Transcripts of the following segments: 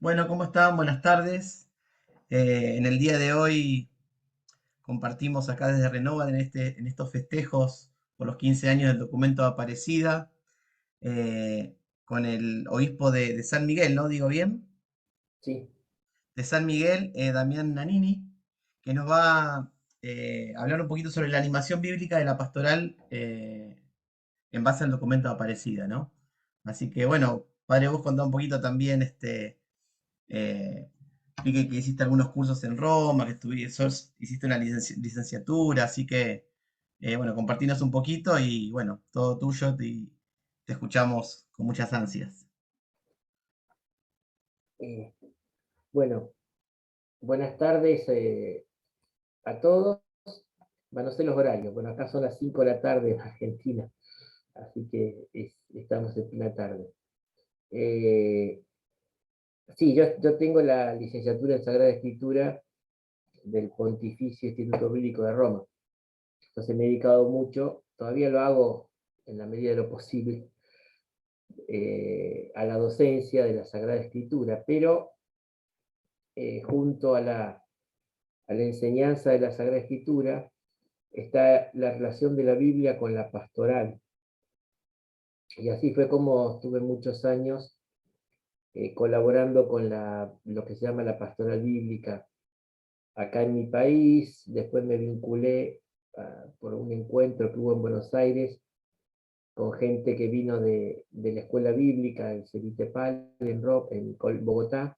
Bueno, ¿cómo están? Buenas tardes. En el día de hoy compartimos acá desde Renova en estos festejos por los 15 años del documento de Aparecida, con el obispo de San Miguel, ¿no? ¿Digo bien? Sí, De San Miguel, Damián Nanini, que nos va a hablar un poquito sobre la animación bíblica de la pastoral en base al documento de Aparecida, ¿no? Así que bueno, padre, vos contá un poquito también Eh, vi que hiciste algunos cursos en Roma, hiciste una licenciatura, así que, bueno, compartinos un poquito y, bueno, todo tuyo y te escuchamos con muchas ansias. eh, bueno, buenas tardes a todos. Bueno, no sé los horarios, bueno, acá son las 5 de la tarde en Argentina, así que estamos en plena tarde. Eh, sí, yo tengo la licenciatura en Sagrada Escritura del Pontificio Instituto Bíblico de Roma, entonces me he dedicado mucho, todavía lo hago en la medida de lo posible, a la docencia de la Sagrada Escritura, pero junto a la enseñanza de la Sagrada Escritura, está la relación de la Biblia con la pastoral. Y así fue como estuve muchos años colaborando con lo que se llama la pastoral bíblica acá en mi país. Después me vinculé por un encuentro que hubo en Buenos Aires con gente que vino de la escuela bíblica en Cevitepal, en Bogotá,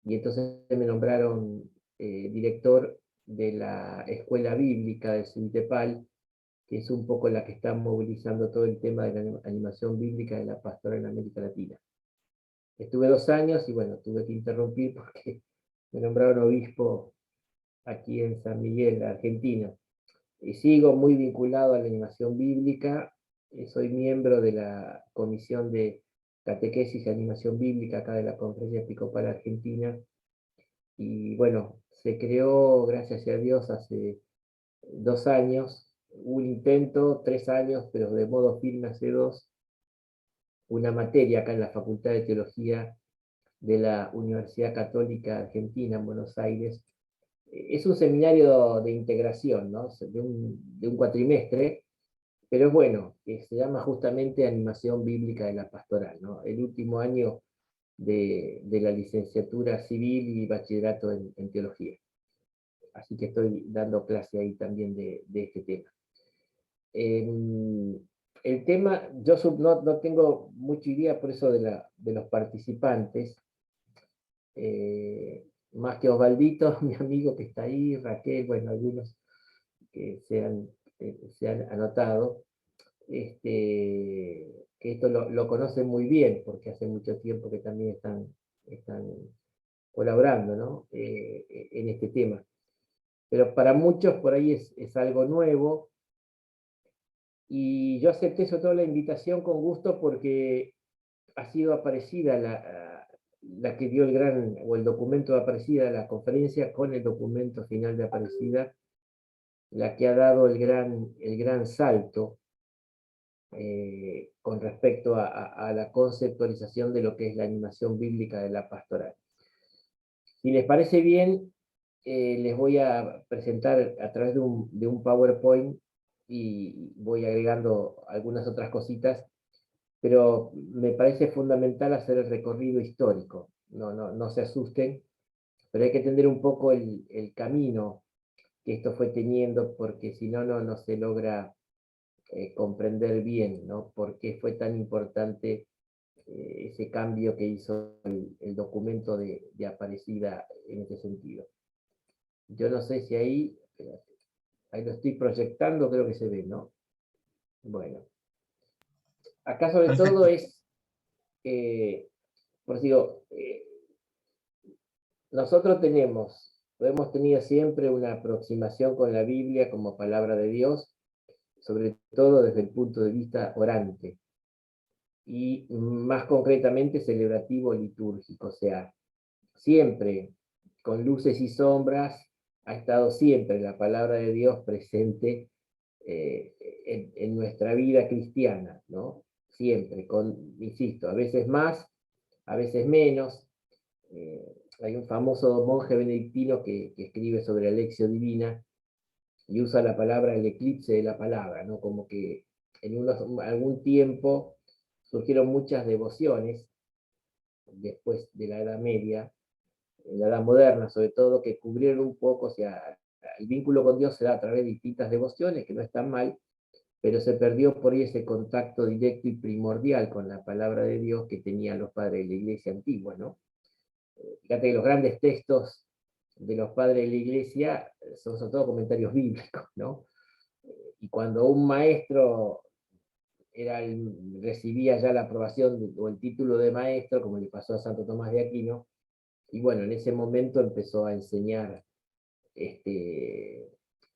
y entonces me nombraron director de la escuela bíblica de Cevitepal, que es un poco la que está movilizando todo el tema de la animación bíblica de la pastoral en América Latina. Estuve 2 años y bueno, tuve que interrumpir porque me nombraron obispo aquí en San Miguel, Argentina. Y sigo muy vinculado a la animación bíblica, soy miembro de la Comisión de Catequesis y Animación Bíblica acá de la Conferencia Episcopal Argentina. Y bueno, se creó, gracias a Dios, hace 2 años, un intento, 3 años, pero de modo firme hace dos, una materia acá en la Facultad de Teología de la Universidad Católica Argentina en Buenos Aires. Es un seminario de integración, ¿no? De un cuatrimestre, pero es bueno, que se llama justamente Animación Bíblica de la Pastoral, ¿no? El último año de la licenciatura civil y bachillerato en teología. Así que estoy dando clase ahí también de este tema. El tema, yo no tengo mucha idea por eso de los participantes, más que Osvaldito, mi amigo que está ahí, Raquel, bueno, algunos que se han anotado, que esto lo conocen muy bien, porque hace mucho tiempo que también están colaborando, ¿no? En este tema. Pero para muchos por ahí es algo nuevo, y yo acepté sobre todo la invitación con gusto porque ha sido Aparecida la que dio o el documento de Aparecida, la conferencia con el documento final de Aparecida, la que ha dado el gran salto con respecto a la conceptualización de lo que es la animación bíblica de la pastoral. Si les parece bien, les voy a presentar a través de un PowerPoint y voy agregando algunas otras cositas, pero me parece fundamental hacer el recorrido histórico. No se asusten, pero hay que entender un poco el camino que esto fue teniendo, porque si no, no se logra comprender bien, ¿no? Por qué fue tan importante ese cambio que hizo el documento de Aparecida en ese sentido. Yo no sé si ahí lo estoy proyectando, creo que se ve, ¿no? Bueno, acá sobre todo Perfecto. es, por digo, nosotros hemos tenido siempre una aproximación con la Biblia como palabra de Dios, sobre todo desde el punto de vista orante, y más concretamente celebrativo litúrgico, o sea, siempre con luces y sombras ha estado siempre la palabra de Dios presente en nuestra vida cristiana, ¿no? Siempre, insisto, a veces más, a veces menos, Hay un famoso monje benedictino que escribe sobre la Lección Divina y usa la palabra el eclipse de la palabra, ¿no? Como que en algún tiempo surgieron muchas devociones, después de la Edad Media, en la Edad Moderna sobre todo, que cubrieron un poco, o sea, el vínculo con Dios se da a través de distintas devociones, que no están mal, pero se perdió por ahí ese contacto directo y primordial con la palabra de Dios que tenían los padres de la iglesia antigua, ¿no? Fíjate que los grandes textos de los padres de la iglesia son sobre todo comentarios bíblicos, ¿no? Y cuando un maestro recibía ya la aprobación o el título de maestro, como le pasó a Santo Tomás de Aquino, y bueno, en ese momento empezó a enseñar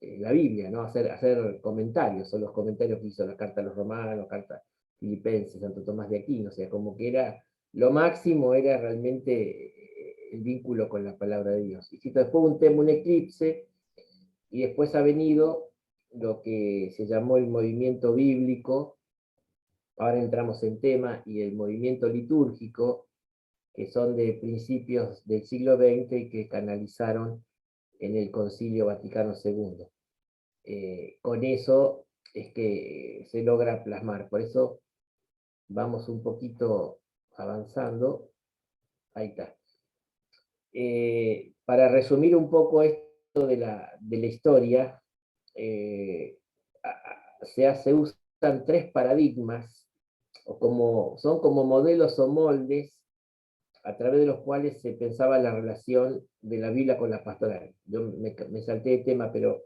la Biblia, ¿no? Hacer comentarios, son los comentarios que hizo la carta a los romanos, carta filipenses, Santo Tomás de Aquino, o sea, como que lo máximo era realmente el vínculo con la palabra de Dios. Y si después un tema, un eclipse, y después ha venido lo que se llamó el movimiento bíblico, ahora entramos en tema, y el movimiento litúrgico, que son de principios del siglo XX y que canalizaron en el Concilio Vaticano II. Con eso es que se logra plasmar. Por eso vamos un poquito avanzando. Ahí está. Para resumir un poco esto de la historia, se usan tres paradigmas, son como modelos o moldes a través de los cuales se pensaba la relación de la Biblia con la pastoral. Yo me salté de tema, pero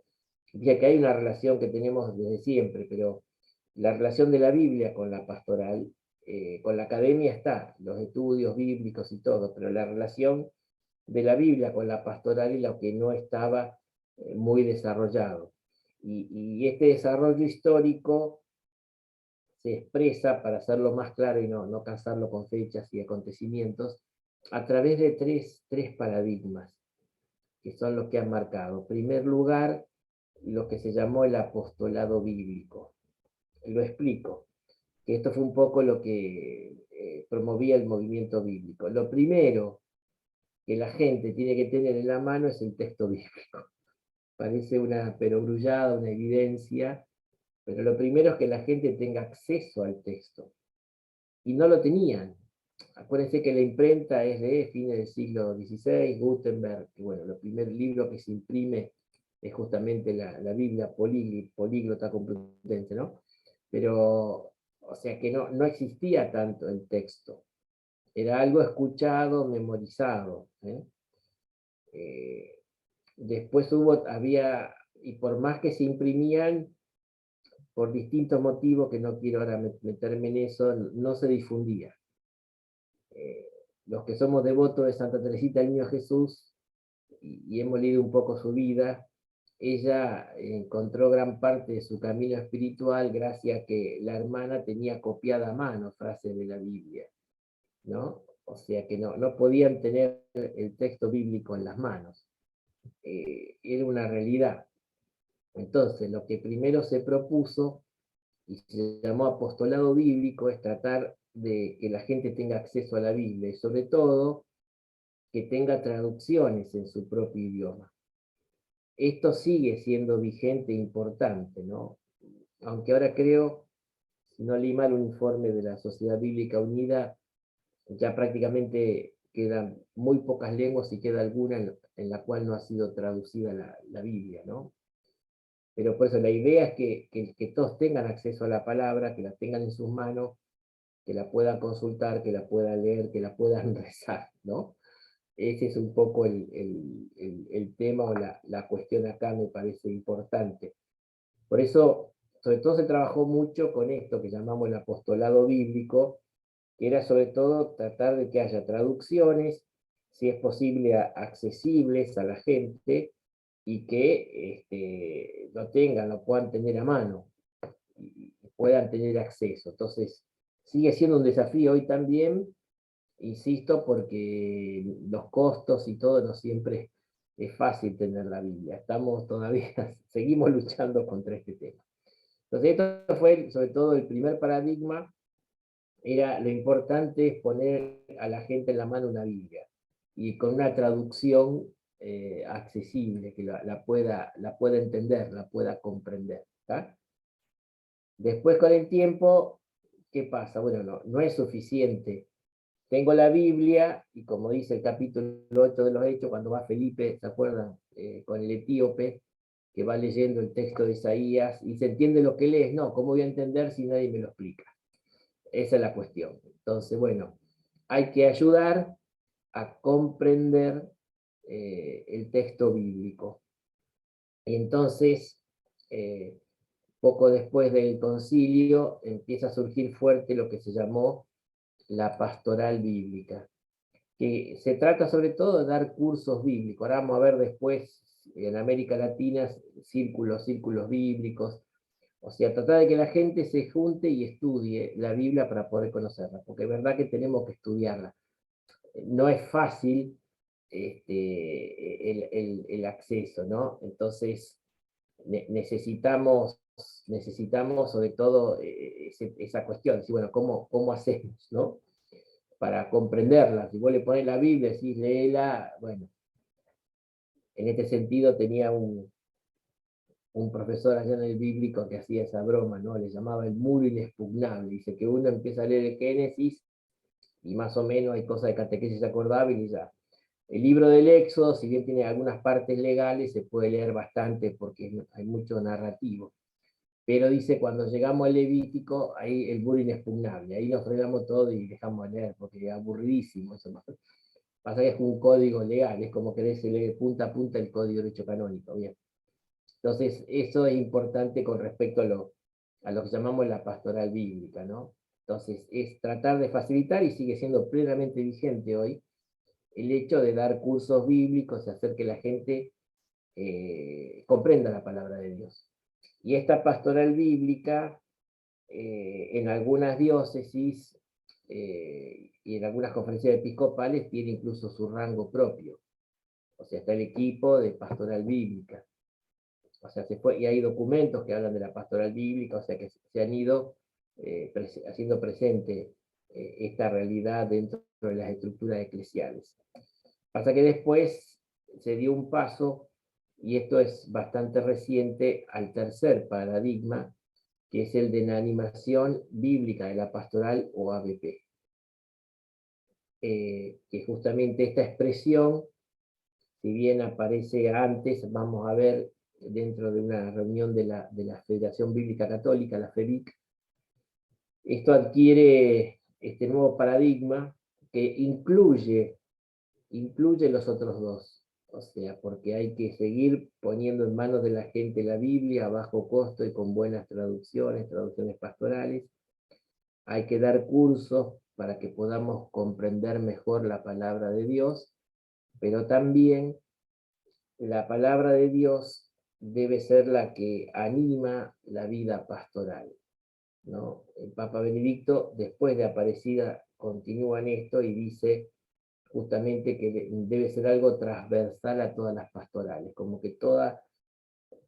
dije que hay una relación que tenemos desde siempre, pero la relación de la Biblia con la pastoral, con la academia está, los estudios bíblicos y todo, pero la relación de la Biblia con la pastoral es lo que no estaba muy desarrollado. Y este desarrollo histórico se expresa, para hacerlo más claro y no casarlo con fechas y acontecimientos, a través de tres paradigmas, que son los que han marcado. En primer lugar, lo que se llamó el apostolado bíblico. Lo explico, que esto fue un poco lo que promovía el movimiento bíblico. Lo primero que la gente tiene que tener en la mano es el texto bíblico. Parece una perogrullada, una evidencia, pero lo primero es que la gente tenga acceso al texto. Y no lo tenían. Acuérdense que la imprenta es de fines del siglo XVI, Gutenberg, y bueno, el primer libro que se imprime es justamente la Biblia políglota complutense, ¿no? Pero, o sea que no existía tanto el texto. Era algo escuchado, memorizado. Después había, y por más que se imprimían, por distintos motivos, que no quiero ahora meterme en eso, no se difundía. Los que somos devotos de Santa Teresita del Niño Jesús, y hemos leído un poco su vida, ella encontró gran parte de su camino espiritual gracias a que la hermana tenía copiada a mano frases de la Biblia, ¿no? O sea que no podían tener el texto bíblico en las manos. Era una realidad. Entonces, lo que primero se propuso y se llamó apostolado bíblico es tratar de que la gente tenga acceso a la Biblia y sobre todo que tenga traducciones en su propio idioma. Esto sigue siendo vigente e importante, ¿no? Aunque ahora creo, si no leí mal un informe de la Sociedad Bíblica Unida, ya prácticamente quedan muy pocas lenguas y queda alguna en la cual no ha sido traducida la Biblia, ¿no? Pero por eso la idea es que todos tengan acceso a la palabra, que la tengan en sus manos, que la puedan consultar, que la puedan leer, que la puedan rezar, ¿no? Ese es un poco el tema o la cuestión acá, me parece importante. Por eso, sobre todo se trabajó mucho con esto que llamamos el apostolado bíblico, que era sobre todo tratar de que haya traducciones, si es posible, accesibles a la gente, y que lo puedan tener a mano, y puedan tener acceso. Entonces, sigue siendo un desafío hoy también, insisto, porque los costos y todo no siempre es fácil tener la Biblia. Estamos todavía, seguimos luchando contra este tema. Entonces, esto fue sobre todo el primer paradigma, era lo importante es poner a la gente en la mano una Biblia. y con una traducción accesible, que la pueda entender, la pueda comprender. ¿Tá? Después con el tiempo, ¿qué pasa? Bueno, no es suficiente. Tengo la Biblia, y como dice el capítulo 8 de los Hechos, cuando va Felipe, ¿se acuerdan? Con el etíope, que va leyendo el texto de Isaías, y se entiende lo que lees. No, ¿cómo voy a entender si nadie me lo explica? Esa es la cuestión. Entonces, bueno, hay que ayudar a comprender el texto bíblico. Y entonces, poco después del concilio, empieza a surgir fuerte lo que se llamó la pastoral bíblica, que se trata sobre todo de dar cursos bíblicos. Ahora vamos a ver después en América Latina círculos bíblicos, o sea, tratar de que la gente se junte y estudie la Biblia para poder conocerla, porque es verdad que tenemos que estudiarla. No es fácil el acceso, ¿no? Entonces, necesitamos sobre todo esa cuestión, ¿sí? Bueno, ¿cómo hacemos, no? Para comprenderla. Si vos le pones la Biblia y decís, léela, bueno, en este sentido tenía un profesor allá en el bíblico que hacía esa broma, ¿no? Le llamaba el muro inexpugnable. Dice que uno empieza a leer el Génesis y más o menos hay cosas de catequesis acordable y ya. El libro del Éxodo, si bien tiene algunas partes legales, se puede leer bastante porque hay mucho narrativo. Pero dice, cuando llegamos al Levítico, ahí el muro inexpugnable, ahí nos frenamos todo y dejamos de leer, porque es aburridísimo eso. Pasa que es un código legal, es como querés leer punta a punta el código de derecho canónico, bien. Entonces, eso es importante con respecto a lo que llamamos la pastoral bíblica, ¿no? Entonces, es tratar de facilitar, y sigue siendo plenamente vigente hoy, el hecho de dar cursos bíblicos y hacer que la gente comprenda la palabra de Dios. Y esta pastoral bíblica, en algunas diócesis y en algunas conferencias episcopales, tiene incluso su rango propio. O sea, está el equipo de pastoral bíblica. O sea, y hay documentos que hablan de la pastoral bíblica, o sea, que se han ido haciendo presente esta realidad dentro de las estructuras eclesiales. Pasa que después se dio un paso, y esto es bastante reciente, al tercer paradigma, que es el de la animación bíblica de la pastoral o ABP. Que justamente esta expresión, si bien aparece antes, vamos a ver dentro de una reunión de la Federación Bíblica Católica, la FEBIC, esto adquiere este nuevo paradigma que incluye los otros dos. O sea, porque hay que seguir poniendo en manos de la gente la Biblia a bajo costo y con buenas traducciones pastorales. Hay que dar cursos para que podamos comprender mejor la palabra de Dios, pero también la palabra de Dios debe ser la que anima la vida pastoral, ¿no? El Papa Benedicto, después de Aparecida, continúa en esto y dice justamente que debe ser algo transversal a todas las pastorales, como que toda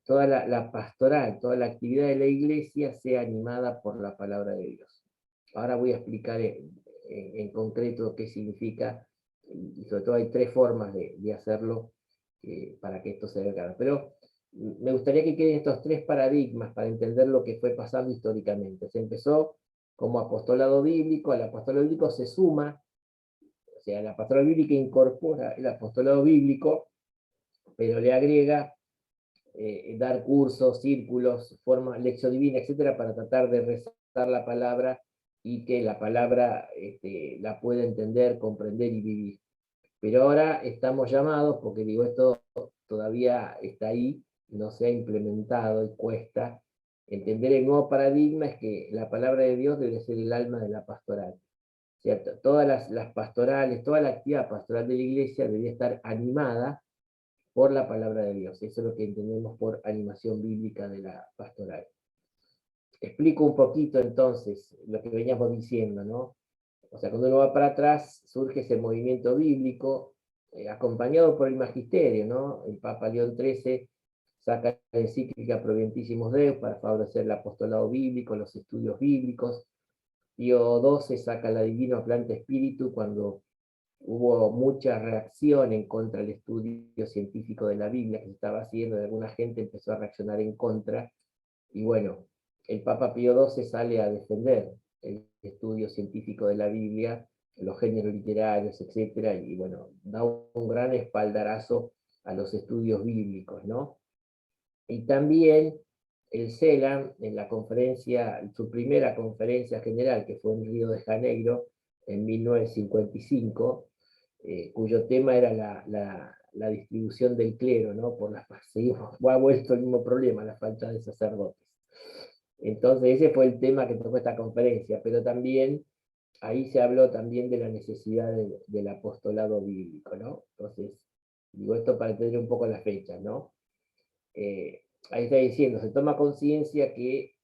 la pastoral, toda la actividad de la iglesia sea animada por la palabra de Dios. Ahora voy a explicar en concreto qué significa, y sobre todo hay tres formas de hacerlo para que esto se vea claro. Pero me gustaría que queden estos tres paradigmas para entender lo que fue pasando históricamente. Se empezó como apostolado bíblico, al apostolado bíblico se suma, o sea, la pastoral bíblica incorpora el apostolado bíblico, pero le agrega dar cursos, círculos, lección divina, etcétera, para tratar de rezar la palabra y que la palabra la pueda entender, comprender y vivir. Pero ahora estamos llamados, porque digo, esto todavía está ahí, no se ha implementado y cuesta. Entender el nuevo paradigma es que la palabra de Dios debe ser el alma de la pastoral. O sea, todas las pastorales, toda la actividad pastoral de la iglesia debería estar animada por la palabra de Dios. Eso es lo que entendemos por animación bíblica de la pastoral. Explico un poquito entonces lo que veníamos diciendo, ¿no? O sea, cuando uno va para atrás, surge ese movimiento bíblico, acompañado por el magisterio, ¿no? El Papa León XIII saca la encíclica Providentísimos Deus para favorecer el apostolado bíblico, los estudios bíblicos. Pío XII saca la Divino Planta Espíritu cuando hubo mucha reacción en contra del estudio científico de la Biblia que se estaba haciendo, y alguna gente empezó a reaccionar en contra, y bueno, el Papa Pío XII sale a defender el estudio científico de la Biblia, los géneros literarios, etcétera, y bueno, da un gran espaldarazo a los estudios bíblicos, ¿no? Y también el CELAM, en la conferencia, su primera conferencia general, que fue en Río de Janeiro, en 1955, cuyo tema era la distribución del clero, ¿no? Seguimos, ha vuelto el mismo problema, la falta de sacerdotes. Entonces ese fue el tema que tocó esta conferencia, pero también ahí se habló también de la necesidad del apostolado bíblico, ¿no? Entonces, digo esto para entender un poco las fechas, ¿no? Ahí está diciendo, se toma conciencia que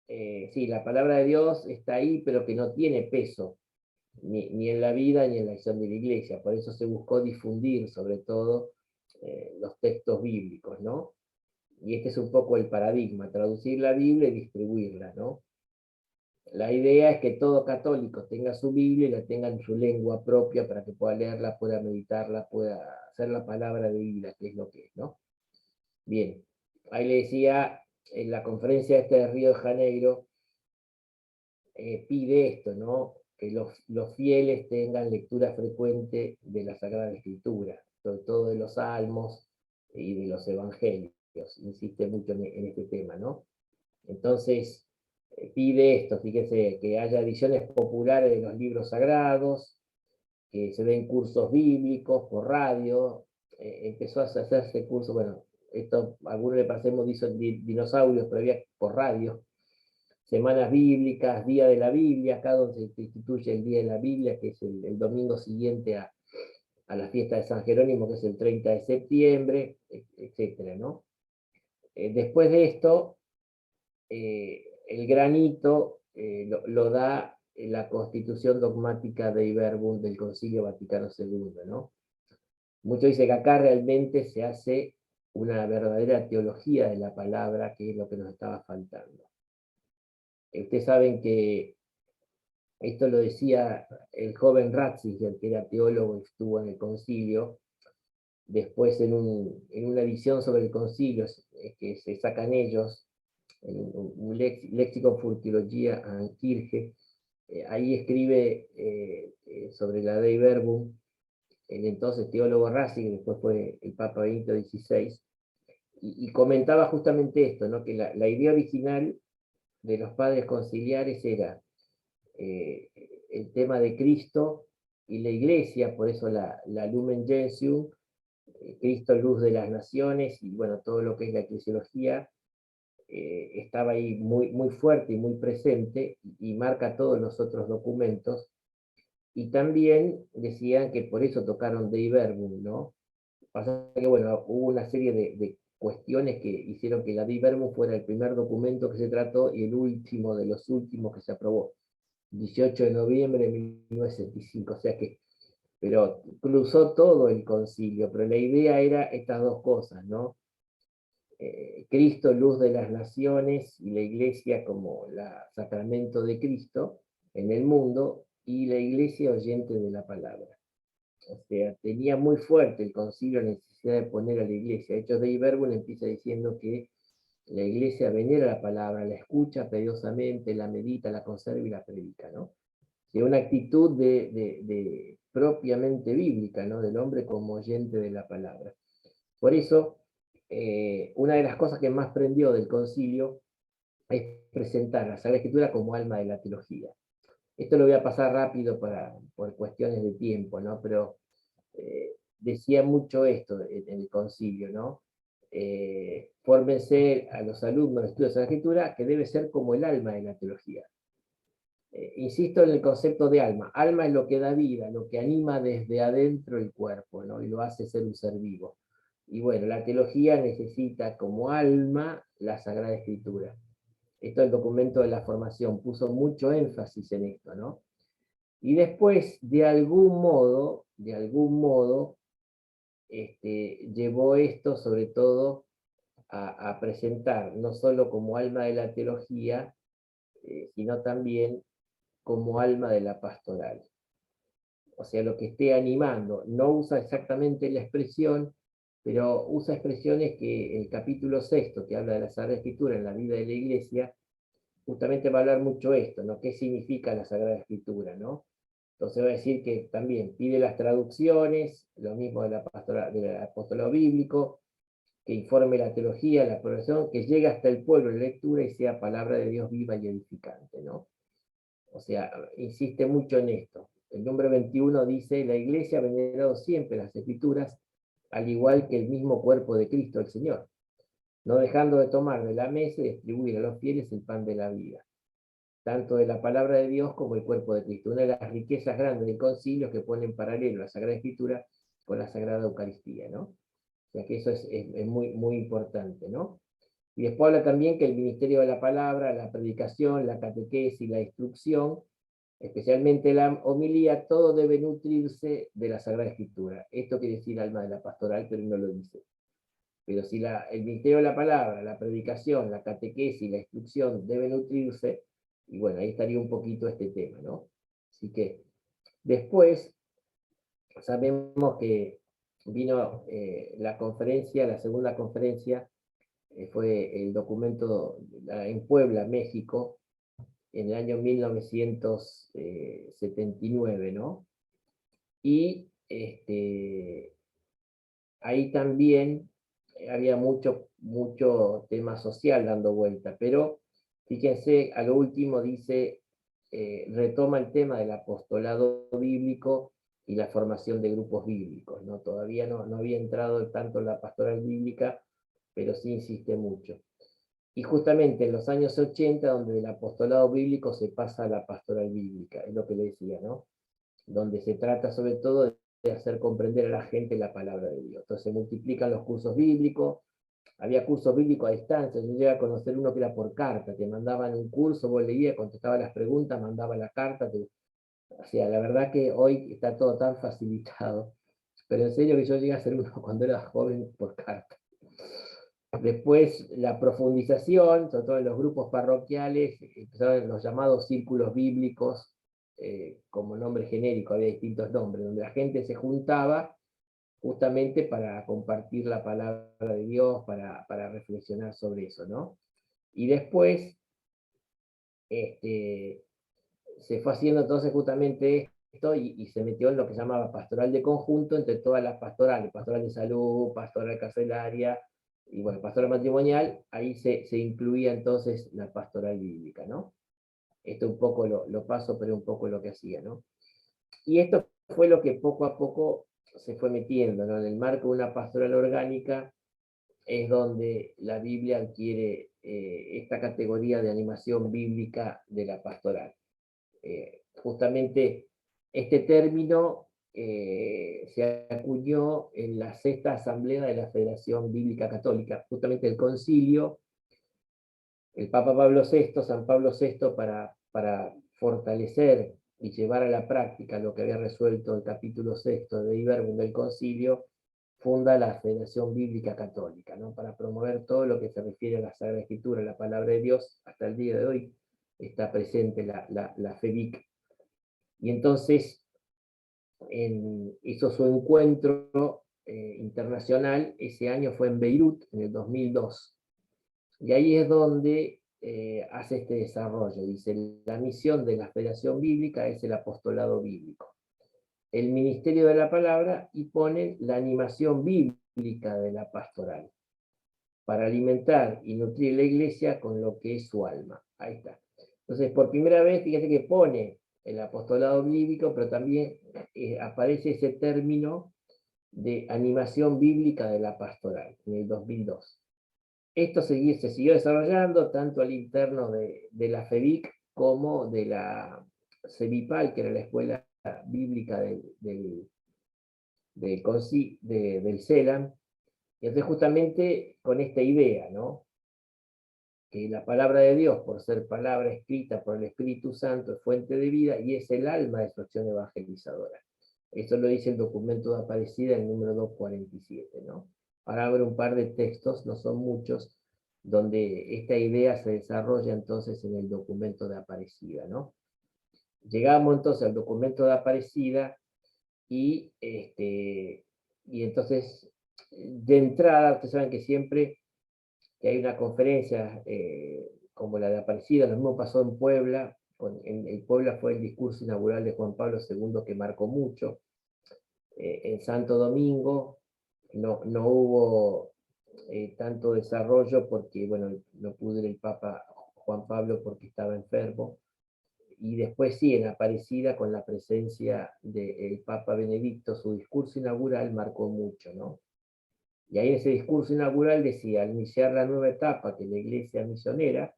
sí, la palabra de Dios está ahí, pero que no tiene peso, ni en la vida ni en la acción de la iglesia. Por eso se buscó difundir, sobre todo, los textos bíblicos, ¿no? Y este es un poco el paradigma, traducir la Biblia y distribuirla, ¿no? La idea es que todo católico tenga su Biblia y la tenga en su lengua propia para que pueda leerla, pueda meditarla, pueda hacer la palabra de vida, que es lo que es, ¿no? Bien, ahí le decía, en la conferencia esta de Río de Janeiro, pide esto, ¿no? Que los fieles tengan lectura frecuente de la Sagrada Escritura, sobre todo de los salmos y de los evangelios. Insiste mucho en este tema, ¿no? Entonces, pide esto, fíjese, que haya ediciones populares de los libros sagrados, que se den cursos bíblicos por radio, empezó a hacerse cursos, bueno, esto a algunos le pasemos dinosaurios, pero había por radio, semanas bíblicas, Día de la Biblia, acá donde se instituye el Día de la Biblia, que es el domingo siguiente a la fiesta de San Jerónimo, que es el 30 de septiembre, etcétera, ¿no? Después de esto, el granito lo da la Constitución Dogmática Dei Verbum del Concilio Vaticano II, ¿no? Muchos dicen que acá realmente se hace una verdadera teología de la palabra, que es lo que nos estaba faltando. Ustedes saben que esto lo decía el joven Ratzinger, que era teólogo y estuvo en el concilio. Después en una edición sobre el concilio que se sacan ellos, en un Lexicon für Theologia an Kirche, ahí escribe sobre la Dei Verbum, el entonces teólogo Ratzinger, después fue el Papa Benito XVI, y comentaba justamente esto, ¿no? Que la idea original de los padres conciliares era el tema de Cristo y la iglesia, por eso la Lumen Gentium, Cristo luz de las naciones, y bueno, todo lo que es la eclesiología, estaba ahí muy, muy fuerte y muy presente, y marca todos los otros documentos, y también decían que por eso tocaron Dei Verbum, ¿no? Pasa que, bueno, hubo una serie de cuestiones que hicieron que la Dei Verbum fuera el primer documento que se trató y el último de los últimos que se aprobó. 18 de noviembre de 1965, o sea que, pero cruzó todo el concilio, pero la idea era estas dos cosas, ¿no? Cristo, luz de las naciones, y la iglesia como la sacramento de Cristo en el mundo, y la iglesia oyente de la palabra. O sea, tenía muy fuerte el concilio la necesidad de poner a la iglesia. Hechos de Verbum empieza diciendo que la iglesia venera la palabra, la escucha piadosamente, la medita, la conserva y la predica, ¿no? De una actitud propiamente bíblica, ¿no? Del hombre como oyente de la palabra. Por eso, una de las cosas que más prendió del concilio es presentar la Sagrada Escritura como alma de la teología. Esto lo voy a pasar rápido por cuestiones de tiempo, ¿no? Pero decía mucho esto en el concilio, ¿no? Fórmense a los alumnos de estudio de la Escritura, que debe ser como el alma de la teología. Insisto en el concepto de alma. Alma es lo que da vida, lo que anima desde adentro el cuerpo, ¿no? Y lo hace ser un ser vivo. Y bueno, la teología necesita como alma la Sagrada Escritura. Esto el documento de la formación puso mucho énfasis en esto, ¿no? Y después, de algún modo, llevó esto sobre todo a presentar no solo como alma de la teología, sino también como alma de la pastoral. o sea, lo que esté animando. No usa exactamente la expresión, pero usa expresiones que el capítulo sexto, que habla de la Sagrada Escritura en la vida de la Iglesia, justamente va a hablar mucho esto, ¿no? ¿Qué significa la Sagrada Escritura, ¿no? Entonces va a decir que también pide las traducciones, lo mismo de del apostolado bíblico, que informe la teología, la progresión, que llegue hasta el pueblo de lectura y sea palabra de Dios viva y edificante, ¿no? O sea, insiste mucho en esto. El número 21 dice, la Iglesia ha venerado siempre las Escrituras, al igual que el mismo cuerpo de Cristo, el Señor, no dejando de tomar de la mesa y distribuir a los fieles el pan de la vida, tanto de la palabra de Dios como el cuerpo de Cristo. Una de las riquezas grandes del concilio que pone en paralelo la Sagrada Escritura con la Sagrada Eucaristía, ¿no? O sea que eso es muy, muy importante, ¿no? Y después habla también que el ministerio de la palabra, la predicación, la catequesis, la instrucción, especialmente la homilía, todo debe nutrirse de la Sagrada Escritura. Esto quiere decir alma de la pastoral, pero no lo dice. Pero si el ministerio de la palabra, la predicación, la catequesis, la instrucción debe nutrirse, y bueno, ahí estaría un poquito este tema, ¿no? Así que después sabemos que vino la conferencia, la segunda conferencia, fue el documento en Puebla, México, en el año 1979, ¿no? Y ahí también había mucho tema social dando vuelta, pero fíjense, a lo último dice, retoma el tema del apostolado bíblico y la formación de grupos bíblicos, ¿no? Todavía no había entrado tanto en la pastoral bíblica, pero sí insiste mucho. Y justamente en los años 80, donde del apostolado bíblico se pasa a la pastoral bíblica, es lo que le decía, ¿no? Donde se trata sobre todo de hacer comprender a la gente la palabra de Dios. Entonces se multiplican los cursos bíblicos, había cursos bíblicos a distancia, yo llegué a conocer uno que era por carta, te mandaban un curso, vos leías, contestabas las preguntas, mandabas la carta, o sea, la verdad que hoy está todo tan facilitado, pero en serio que yo llegué a hacer uno cuando era joven por carta. Después la profundización, sobre todo en los grupos parroquiales, empezaron los llamados círculos bíblicos, como nombre genérico, había distintos nombres, donde la gente se juntaba justamente para compartir la palabra de Dios, para reflexionar sobre eso, ¿no? Y después se fue haciendo entonces justamente esto y se metió en lo que se llamaba pastoral de conjunto entre todas las pastorales, pastoral de salud, pastoral carcelaria, y bueno, pastoral matrimonial, ahí se incluía entonces la pastoral bíblica, ¿no? Esto un poco lo paso, pero un poco lo que hacía, ¿no? Y esto fue lo que poco a poco se fue metiendo, ¿no? En el marco de una pastoral orgánica es donde la Biblia adquiere esta categoría de animación bíblica de la pastoral. Justamente este término se acuñó en la sexta asamblea de la Federación Bíblica Católica, justamente el concilio, el Papa Pablo VI, San Pablo VI, para fortalecer y llevar a la práctica lo que había resuelto el capítulo sexto de Iberbum del concilio, funda la Federación Bíblica Católica, ¿no? Para promover todo lo que se refiere a la Sagrada Escritura, la palabra de Dios. Hasta el día de hoy está presente la FEBIC. Y entonces hizo su encuentro internacional, ese año fue en Beirut, en el 2002. Y ahí es donde hace este desarrollo. Dice, la misión de la Federación Bíblica es el apostolado bíblico, el ministerio de la palabra, y pone la animación bíblica de la pastoral, para alimentar y nutrir la iglesia con lo que es su alma. Ahí está. Entonces, por primera vez, fíjate que pone el apostolado bíblico, pero también aparece ese término de animación bíblica de la pastoral, en el 2002. Esto se siguió desarrollando tanto al interno de la FEBIC como de la CEBIPAL, que era la escuela bíblica del CELAM. Y entonces justamente con esta idea, ¿no? Que la palabra de Dios, por ser palabra escrita por el Espíritu Santo, es fuente de vida y es el alma de su acción evangelizadora. Eso lo dice el documento de Aparecida, el número 247, ¿no? Ahora habrá un par de textos, no son muchos, donde esta idea se desarrolla entonces en el documento de Aparecida, ¿no? Llegamos entonces al documento de Aparecida, y entonces, de entrada, ustedes saben que siempre que hay una conferencia como la de Aparecida, lo mismo pasó en Puebla, en Puebla fue el discurso inaugural de Juan Pablo II que marcó mucho. En Santo Domingo no hubo tanto desarrollo porque, bueno, no pudo ir el Papa Juan Pablo porque estaba enfermo. Y después sí, en Aparecida, con la presencia del Papa Benedicto, su discurso inaugural marcó mucho, ¿no? Y ahí en ese discurso inaugural decía, al iniciar la nueva etapa que es la iglesia misionera,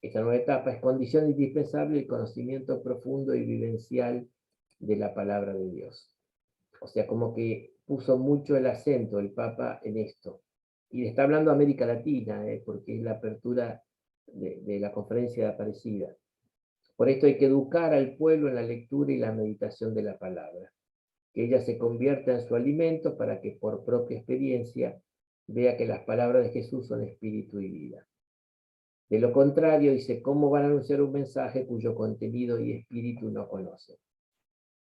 esta nueva etapa es condición indispensable el conocimiento profundo y vivencial de la palabra de Dios. O sea, como que puso mucho el acento el Papa en esto. Y le está hablando a América Latina, porque es la apertura de la conferencia de Aparecida. Por esto hay que educar al pueblo en la lectura y la meditación de la palabra, que ella se convierta en su alimento para que por propia experiencia vea que las palabras de Jesús son espíritu y vida. De lo contrario, dice, ¿cómo van a anunciar un mensaje cuyo contenido y espíritu no conocen?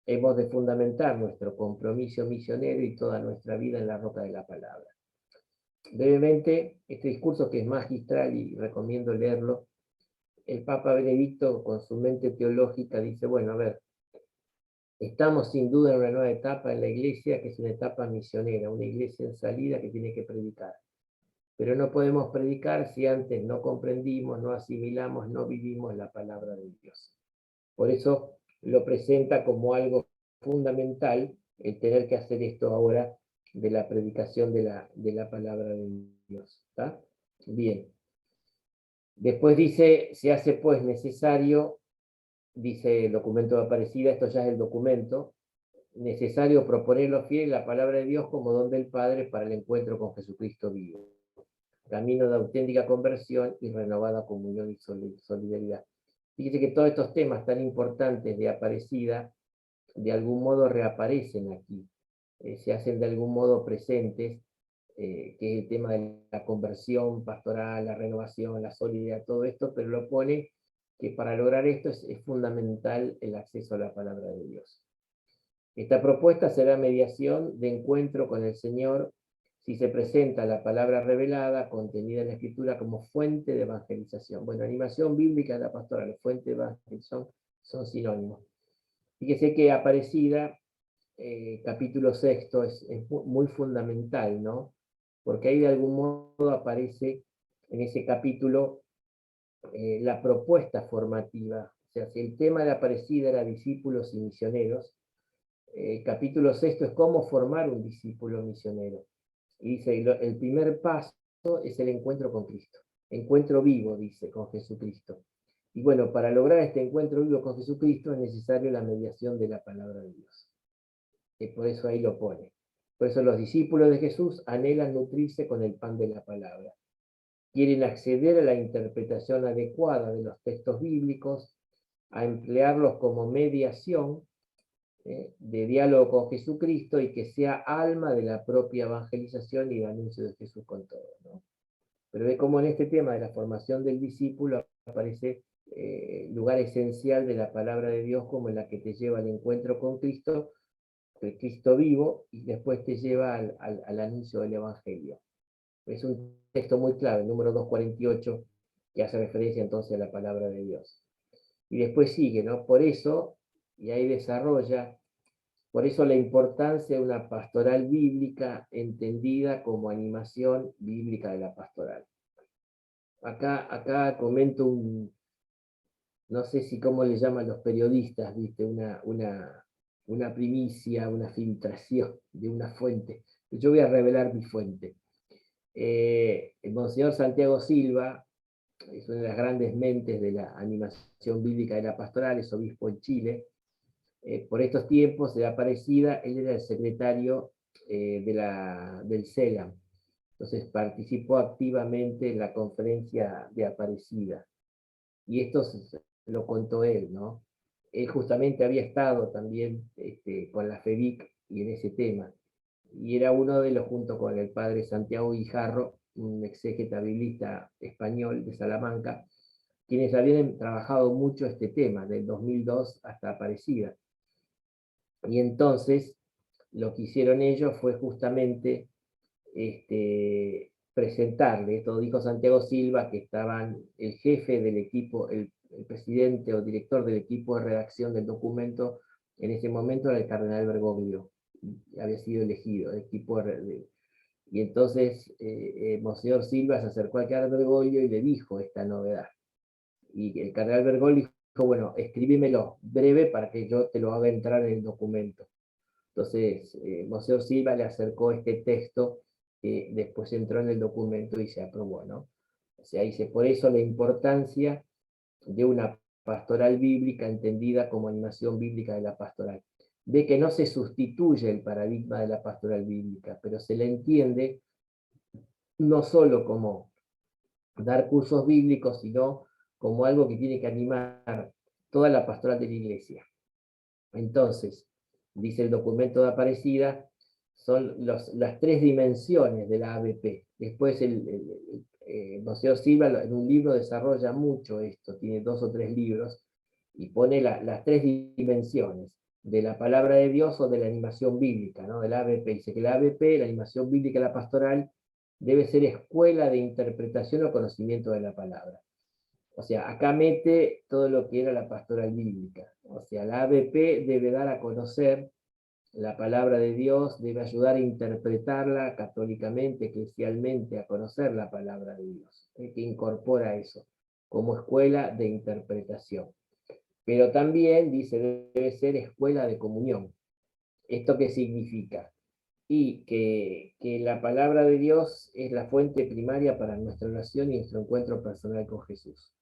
Hemos de fundamentar nuestro compromiso misionero y toda nuestra vida en la roca de la palabra. Brevemente, este discurso que es magistral y recomiendo leerlo, el Papa Benedicto con su mente teológica dice, bueno, a ver, estamos sin duda en una nueva etapa en la iglesia que es una etapa misionera, una iglesia en salida que tiene que predicar. Pero no podemos predicar si antes no comprendimos, no asimilamos, no vivimos la palabra de Dios. Por eso lo presenta como algo fundamental el tener que hacer esto ahora de la predicación de la palabra de Dios. ¿Está? Bien. Después dice, se hace pues necesario, dice el documento de Aparecida, esto ya es el documento, necesario proponer a los fieles la palabra de Dios como don del Padre para el encuentro con Jesucristo vivo. Camino de auténtica conversión y renovada comunión y solidaridad. Fíjese que todos estos temas tan importantes de Aparecida, de algún modo reaparecen aquí, se hacen de algún modo presentes, que es el tema de la conversión pastoral, la renovación, la solidaridad, todo esto, pero lo pone que para lograr esto es fundamental el acceso a la palabra de Dios. Esta propuesta será mediación de encuentro con el Señor si se presenta la palabra revelada, contenida en la Escritura, como fuente de evangelización. Bueno, animación bíblica de la pastoral, fuente de evangelización son sinónimos. Fíjese que Aparecida, capítulo sexto, es muy fundamental, ¿no? Porque ahí de algún modo aparece en ese capítulo la propuesta formativa. O sea, si el tema de Aparecida era discípulos y misioneros, el capítulo sexto es cómo formar un discípulo misionero. Y dice, el primer paso es el encuentro con Cristo. Encuentro vivo, dice, con Jesucristo. Y bueno, para lograr este encuentro vivo con Jesucristo es necesario la mediación de la palabra de Dios. Y por eso ahí lo pone. Por eso los discípulos de Jesús anhelan nutrirse con el pan de la palabra. Quieren acceder a la interpretación adecuada de los textos bíblicos, a emplearlos como mediación de diálogo con Jesucristo y que sea alma de la propia evangelización y el anuncio de Jesús con todo, ¿no? Pero ve cómo en este tema de la formación del discípulo aparece lugar esencial de la palabra de Dios como la que te lleva al encuentro con Cristo, el Cristo vivo, y después te lleva al anuncio del Evangelio. Es un texto muy clave, el número 248, que hace referencia entonces a la palabra de Dios. Y después sigue, ¿no? Por eso, y ahí desarrolla, por eso la importancia de una pastoral bíblica entendida como animación bíblica de la pastoral. Acá comento no sé si cómo le llaman los periodistas, ¿viste? Una primicia, una filtración de una fuente. Yo voy a revelar mi fuente. El Monseñor Santiago Silva es una de las grandes mentes de la animación bíblica de la pastoral, es obispo en Chile. Por estos tiempos de Aparecida, él era el secretario del CELAM. Entonces participó activamente en la conferencia de Aparecida. Y esto lo contó él, ¿no? Él justamente había estado también con la FEBIC y en ese tema. Y era uno de los, junto con el padre Santiago Guijarro, un exégeta biblista español de Salamanca, quienes habían trabajado mucho este tema, del 2002 hasta Aparecida. Y entonces lo que hicieron ellos fue justamente presentarle, esto dijo Santiago Silva, que estaban el jefe del equipo, el presidente o director del equipo de redacción del documento, en ese momento era el cardenal Bergoglio, había sido elegido, el equipo y entonces Monseñor Silva se acercó al cardenal Bergoglio y le dijo esta novedad. Y el cardenal Bergoglio dijo, bueno, escríbemelo breve para que yo te lo haga entrar en el documento. Entonces, Monseñor Silva le acercó este texto que después entró en el documento y se aprobó, ¿no? O sea, dice, por eso la importancia de una pastoral bíblica entendida como animación bíblica de la pastoral. Ve que no se sustituye el paradigma de la pastoral bíblica, pero se le entiende no solo como dar cursos bíblicos, sino como algo que tiene que animar toda la pastoral de la iglesia. Entonces, dice el documento de Aparecida, son las tres dimensiones de la ABP. Después Monseñor Silva en un libro desarrolla mucho esto, tiene 2 o 3 libros, y pone las tres dimensiones de la palabra de Dios o de la animación bíblica, ¿no? De la ABP. Dice que la ABP, la animación bíblica y la pastoral, debe ser escuela de interpretación o conocimiento de la palabra. O sea, acá mete todo lo que era la pastoral bíblica. O sea, la ABP debe dar a conocer la palabra de Dios, debe ayudar a interpretarla católicamente, eclesialmente, a conocer la palabra de Dios, que incorpora eso como escuela de interpretación. Pero también, dice, debe ser escuela de comunión. ¿Esto qué significa? Y que la palabra de Dios es la fuente primaria para nuestra oración y nuestro encuentro personal con Jesús.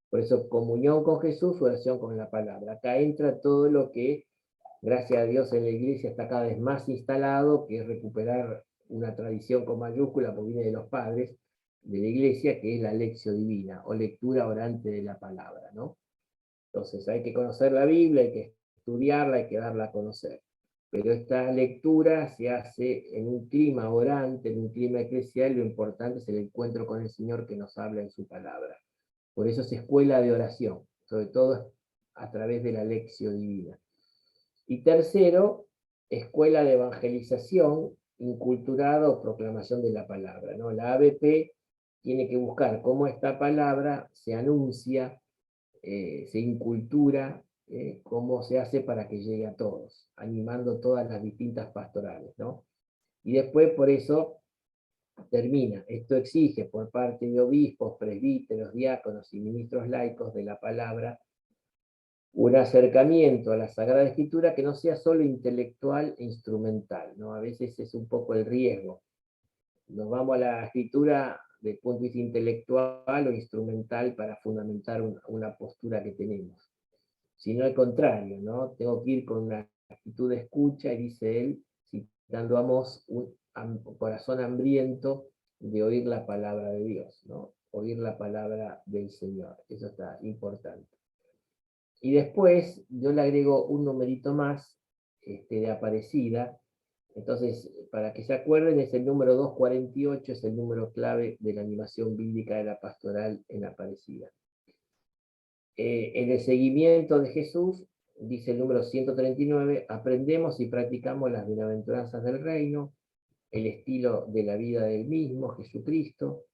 Por eso, comunión con Jesús, oración con la palabra. Acá entra todo lo que, gracias a Dios, en la iglesia está cada vez más instalado, que es recuperar una tradición con mayúscula, porque viene de los padres de la iglesia, que es la lección divina, o lectura orante de la palabra, ¿no? Entonces, hay que conocer la Biblia, hay que estudiarla, hay que darla a conocer. Pero esta lectura se hace en un clima orante, en un clima eclesial, lo importante es el encuentro con el Señor que nos habla en su palabra. Por eso es escuela de oración, sobre todo a través de la lección divina. Y tercero, escuela de evangelización, inculturada o proclamación de la palabra, ¿no? La ABP tiene que buscar cómo esta palabra se anuncia, se incultura, cómo se hace para que llegue a todos, animando todas las distintas pastorales, ¿no? Y después, por eso, termina. Esto exige por parte de obispos, presbíteros, diáconos y ministros laicos de la palabra un acercamiento a la Sagrada Escritura que no sea solo intelectual e instrumental, ¿no? A veces es un poco el riesgo. Nos vamos a la Escritura desde el punto de vista intelectual o instrumental para fundamentar una postura que tenemos. Sino al contrario, ¿no? Tengo que ir con una actitud de escucha, y dice él, citando a Amós, un corazón hambriento de oír la palabra de Dios, ¿no? Oír la palabra del Señor. Eso está importante. Y después yo le agrego un numerito más de Aparecida. Entonces, para que se acuerden, es el número 248, es el número clave de la animación bíblica de la pastoral en Aparecida. En el seguimiento de Jesús, dice el número 139, aprendemos y practicamos las bienaventuranzas del reino, el estilo de la vida del mismo, Jesucristo,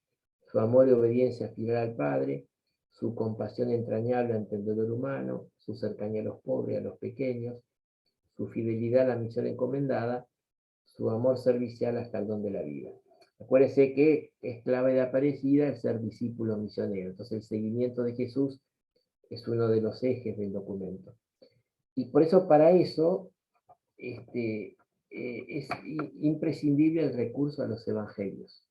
su amor y obediencia fiel al Padre, su compasión entrañable ante el dolor humano, su cercanía a los pobres, a los pequeños, su fidelidad a la misión encomendada, su amor servicial hasta el don de la vida. Acuérdense que es clave de Aparecida el ser discípulo misionero. Entonces el seguimiento de Jesús es uno de los ejes del documento. Y por eso, para eso, es imprescindible el recurso a los evangelios.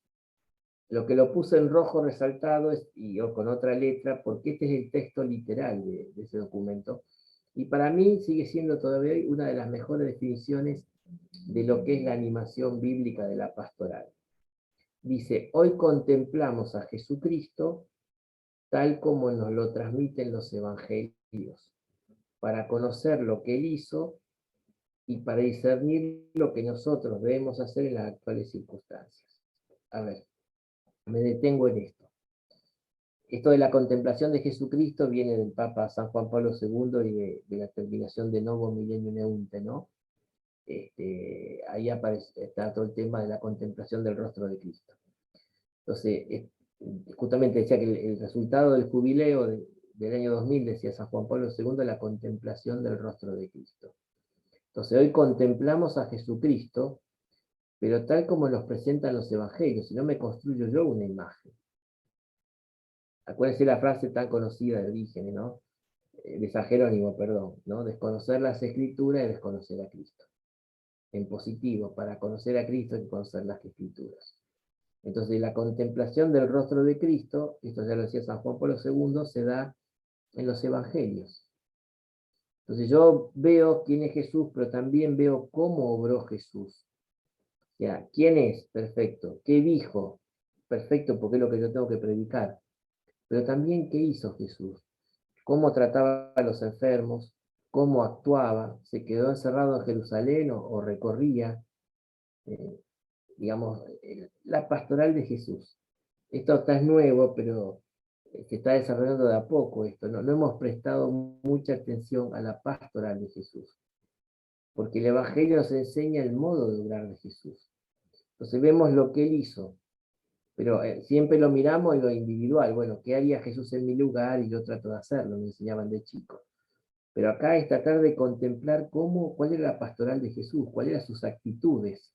Lo que lo puse en rojo resaltado o con otra letra, porque este es el texto literal de ese documento, y para mí sigue siendo todavía hoy una de las mejores definiciones de lo que es la animación bíblica de la pastoral. Dice, hoy contemplamos a Jesucristo tal como nos lo transmiten los evangelios, para conocer lo que Él hizo y para discernir lo que nosotros debemos hacer en las actuales circunstancias. A ver, me detengo en esto. Esto de la contemplación de Jesucristo viene del Papa San Juan Pablo II y de la terminación de Novo Milenio Neunte, ¿no? ahí aparece, está todo el tema de la contemplación del rostro de Cristo. Entonces, justamente decía que el resultado del jubileo del año 2000, decía San Juan Pablo II, la contemplación del rostro de Cristo. Entonces, hoy contemplamos a Jesucristo, pero tal como nos presentan los evangelios, si no me construyo yo una imagen. Acuérdense la frase tan conocida de Orígenes, ¿no? De San Jerónimo, perdón, ¿no? Desconocer las escrituras y desconocer a Cristo. En positivo, para conocer a Cristo hay que conocer las escrituras. Entonces, la contemplación del rostro de Cristo, esto ya lo decía San Juan Pablo II, se da en los evangelios. Entonces, yo veo quién es Jesús, pero también veo cómo obró Jesús. Ya, ¿quién es? Perfecto. ¿Qué dijo? Perfecto, porque es lo que yo tengo que predicar. Pero también, ¿qué hizo Jesús? ¿Cómo trataba a los enfermos? ¿Cómo actuaba? ¿Se quedó encerrado en Jerusalén o recorría? Digamos, la pastoral de Jesús. Esto está nuevo, pero se está desarrollando de a poco esto. No hemos prestado mucha atención a la pastoral de Jesús, porque el Evangelio nos enseña el modo de obrar de Jesús. Entonces vemos lo que él hizo, pero siempre lo miramos en lo individual. Bueno, ¿qué haría Jesús en mi lugar? Y yo trato de hacerlo, me enseñaban de chico. Pero acá es tratar de contemplar cuál era la pastoral de Jesús, cuáles eran sus actitudes.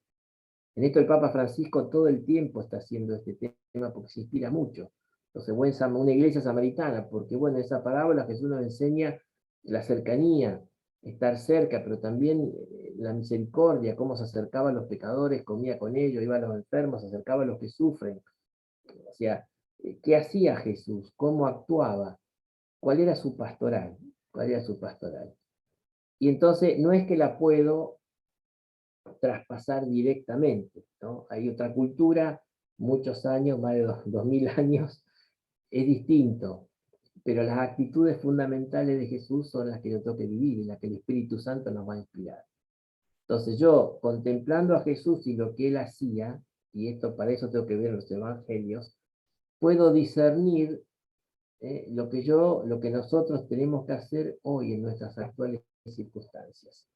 En esto el Papa Francisco todo el tiempo está haciendo este tema porque se inspira mucho. Entonces, una iglesia samaritana, porque bueno, en esa parábola Jesús nos enseña la cercanía, estar cerca, pero también la misericordia, cómo se acercaba a los pecadores, comía con ellos, iba a los enfermos, se acercaba a los que sufren. O sea, ¿qué hacía Jesús? ¿Cómo actuaba? ¿Cuál era su pastoral? ¿Cuál era su pastoral? Y entonces no es que la puedo traspasar directamente, ¿no? Hay otra cultura, muchos años, más de 2000 años, es distinto, pero las actitudes fundamentales de Jesús son las que yo tengo que vivir y las que el Espíritu Santo nos va a inspirar. Entonces yo, contemplando a Jesús y lo que él hacía, y esto para eso tengo que ver los evangelios, puedo discernir lo que nosotros tenemos que hacer hoy en nuestras actuales circunstancias.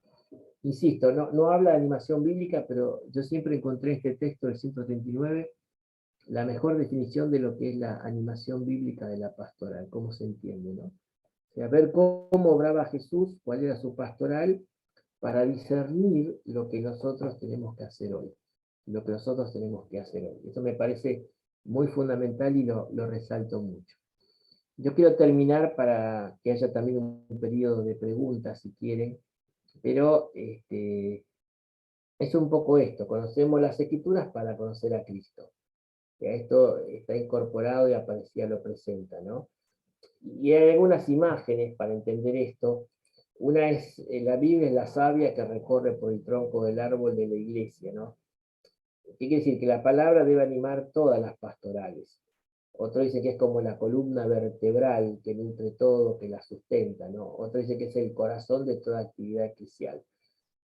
Insisto, no habla de animación bíblica, pero yo siempre encontré en este texto del 139 la mejor definición de lo que es la animación bíblica de la pastoral, cómo se entiende, ¿no? O sea, ver cómo obraba Jesús, cuál era su pastoral, para discernir lo que nosotros tenemos que hacer hoy, lo que nosotros tenemos que hacer hoy. Eso me parece muy fundamental y lo resalto mucho. Yo quiero terminar para que haya también un periodo de preguntas, si quieren, pero es un poco esto, conocemos las Escrituras para conocer a Cristo. Esto está incorporado y Aparecida lo presenta, ¿no? Y hay algunas imágenes para entender esto. Una es, la Biblia es la savia que recorre por el tronco del árbol de la iglesia, ¿no? ¿Qué quiere decir? Que la palabra debe animar todas las pastorales. Otro dice que es como la columna vertebral que nutre todo, que la sustenta, ¿no? Otro dice que es el corazón de toda actividad eclesial.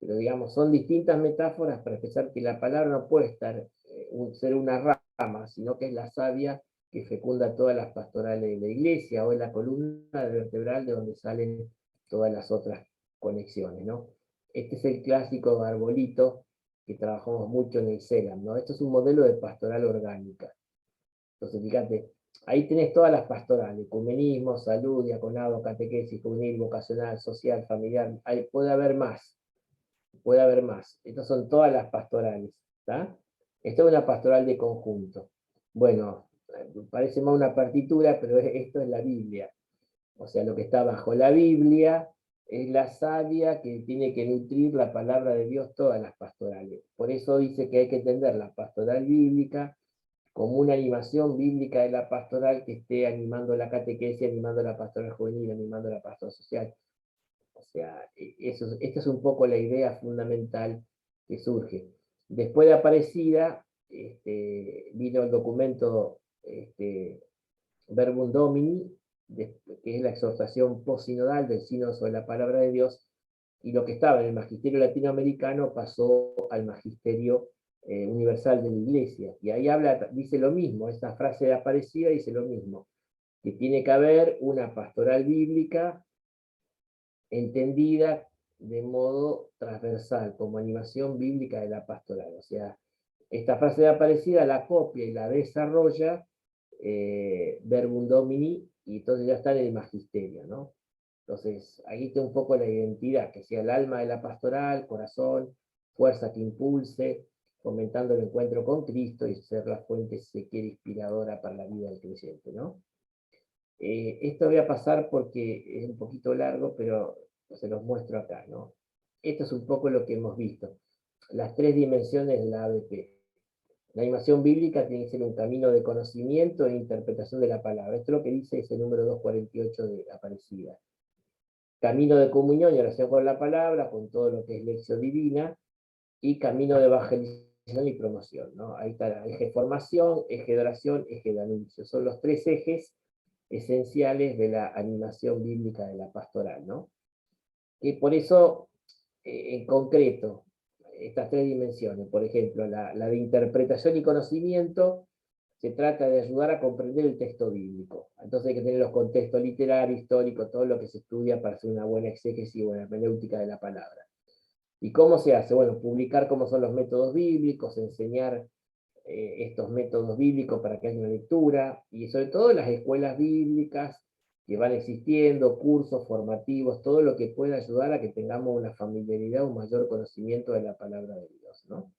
Pero digamos, son distintas metáforas para expresar que la palabra no puede ser una rama, sino que es la savia que fecunda todas las pastorales de la iglesia, o es la columna vertebral de donde salen todas las otras conexiones, ¿no? Este es el clásico arbolito que trabajamos mucho en el CELAM, ¿no? Esto es un modelo de pastoral orgánica. Entonces, fíjate, ahí tenés todas las pastorales: ecumenismo, salud, diaconado, catequesis, juvenil, vocacional, social, familiar. Puede haber más. Puede haber más. Estas son todas las pastorales. ¿Está? Esto es una pastoral de conjunto. Bueno, parece más una partitura, pero esto es la Biblia. O sea, lo que está bajo la Biblia es la savia que tiene que nutrir la palabra de Dios todas las pastorales. Por eso dice que hay que entender la pastoral bíblica como una animación bíblica de la pastoral que esté animando la catequesis, animando la pastoral juvenil, animando la pastoral social. O sea, esta es un poco la idea fundamental que surge. Después de Aparecida, vino el documento Verbum Domini, que es la exhortación posinodal del sínodo sobre la palabra de Dios, y lo que estaba en el magisterio latinoamericano pasó al magisterio universal de la Iglesia. Y ahí dice lo mismo, esta frase de Aparecida dice lo mismo, que tiene que haber una pastoral bíblica entendida de modo transversal, como animación bíblica de la pastoral. O sea, esta frase de Aparecida la copia y la desarrolla Verbum Domini, y entonces ya está en el magisterio, ¿no? Entonces, ahí está un poco la identidad, que sea el alma de la pastoral, corazón, fuerza que impulse, fomentando el encuentro con Cristo y ser la fuente, si se quiere, inspiradora para la vida del creyente, ¿no? Esto voy a pasar porque es un poquito largo, pero se los muestro acá, ¿no? Esto es un poco lo que hemos visto. Las tres dimensiones de la ABP. La animación bíblica tiene que ser un camino de conocimiento e interpretación de la palabra. Esto es lo que dice ese número 248 de Aparecida. Camino de comunión y oración con la palabra, con todo lo que es lección divina, y camino de evangelización y promoción, ¿no? Ahí está el eje de formación, eje de oración, eje de anuncio. Son los tres ejes esenciales de la animación bíblica de la pastoral, ¿no? Y por eso, en concreto, estas tres dimensiones, por ejemplo, la de interpretación y conocimiento, se trata de ayudar a comprender el texto bíblico. Entonces hay que tener los contextos literarios, históricos, todo lo que se estudia para hacer una buena exégesis o una hermenéutica de la palabra. ¿Y cómo se hace? Bueno, publicar cómo son los métodos bíblicos, enseñar estos métodos bíblicos para que haya una lectura, y sobre todo las escuelas bíblicas que van existiendo, cursos formativos, todo lo que pueda ayudar a que tengamos una familiaridad, un mayor conocimiento de la palabra de Dios, ¿no?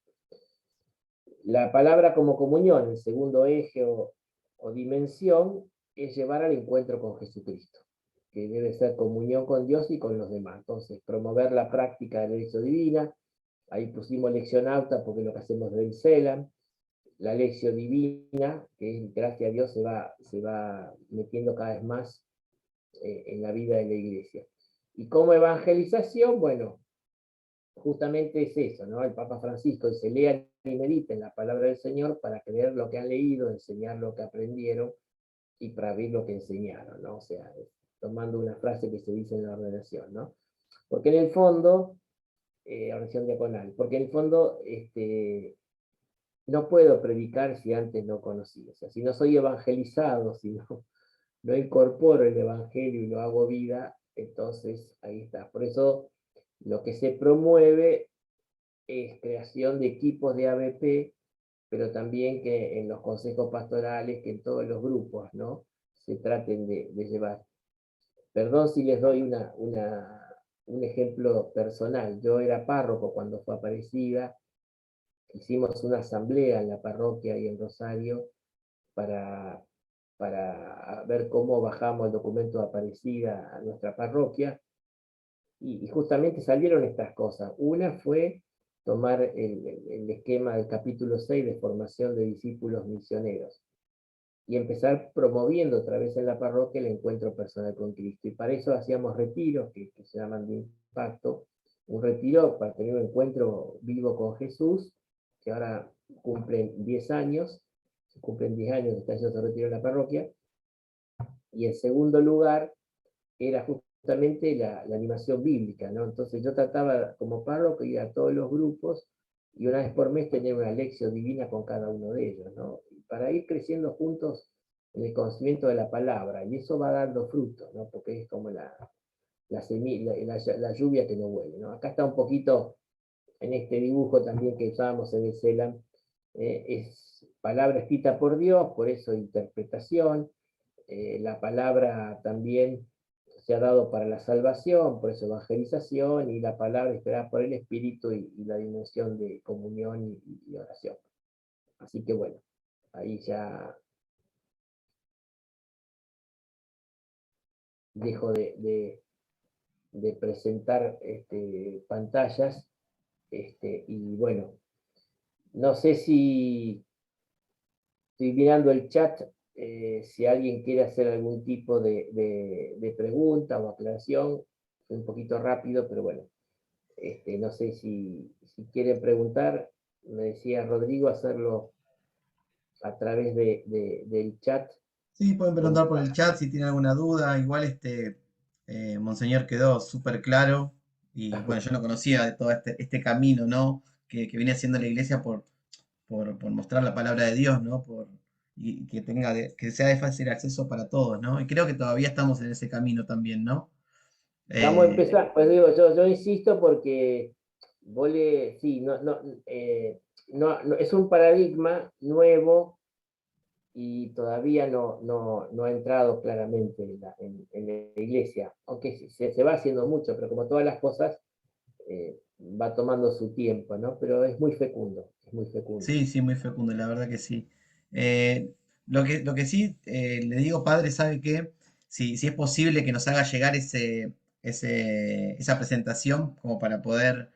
La palabra como comunión, el segundo eje o dimensión, es llevar al encuentro con Jesucristo, que debe ser comunión con Dios y con los demás. Entonces, promover la práctica de la lección divina, ahí pusimos lección alta porque es lo que hacemos de Celan, la lección divina, que gracias a Dios se va metiendo cada vez más en la vida de la iglesia. Y como evangelización, bueno, justamente es eso, ¿no? El Papa Francisco dice, lean y mediten la palabra del Señor para creer lo que han leído, enseñar lo que aprendieron y para ver lo que enseñaron, ¿no? O sea, tomando una frase que se dice en la ordenación, ¿no? Porque en el fondo, oración diaconal, porque en el fondo, no puedo predicar si antes no conocí, o sea, si no soy evangelizado, si no incorporo el evangelio y lo hago vida, entonces ahí está. Por eso lo que se promueve es creación de equipos de ABP, pero también que en los consejos pastorales, que en todos los grupos, ¿no? Se traten de llevar. Perdón si les doy un ejemplo personal. Yo era párroco cuando fue Aparecida, hicimos una asamblea en la parroquia y en Rosario para, para ver cómo bajamos el documento de Aparecida a nuestra parroquia, y justamente salieron estas cosas. Una fue tomar el esquema del capítulo 6 de formación de discípulos misioneros y empezar promoviendo otra vez en la parroquia el encuentro personal con Cristo. Y para eso hacíamos retiros que se llaman de impacto, un retiro para tener un encuentro vivo con Jesús, que ahora cumplen 10 años, se cumplen 10 años de estar haciendo retiro en la parroquia. Y en segundo lugar, era justamente la animación bíblica, ¿no? Entonces yo trataba como párroco ir a todos los grupos y una vez por mes tener una lección divina con cada uno de ellos, ¿no? Y para ir creciendo juntos en el conocimiento de la palabra, y eso va dando fruto, ¿no? Porque es como la lluvia que no huele, ¿no? Acá está un poquito en este dibujo también que usábamos en el CELAM, es palabra escrita por Dios, por eso interpretación, la palabra también se ha dado para la salvación, por eso evangelización, y la palabra esperada por el Espíritu y la dimensión de comunión y oración. Así que bueno, ahí ya dejo de presentar pantallas, y bueno, no sé si estoy mirando el chat, si alguien quiere hacer algún tipo de pregunta o aclaración, fue un poquito rápido, pero bueno, no sé si quieren preguntar, me decía Rodrigo, hacerlo a través del chat. Sí, pueden Como preguntar por el chat si tienen alguna duda. Igual Monseñor quedó súper claro. Y bueno, yo no conocía de todo este camino, ¿no? Que viene haciendo la iglesia por mostrar la palabra de Dios, ¿no? Y que que sea de fácil acceso para todos, ¿no? Y creo que todavía estamos en ese camino también, ¿no? Estamos Eh, empezando, pues digo, yo insisto porque sí, es un paradigma nuevo y todavía no ha entrado claramente en la iglesia, aunque se va haciendo mucho, pero como todas las cosas, va tomando su tiempo, ¿no? Pero es muy fecundo, es muy fecundo. sí, sí, muy fecundo, la verdad que sí. Lo que sí le digo, padre, ¿sabe qué? Si es posible que nos haga llegar esa presentación como para poder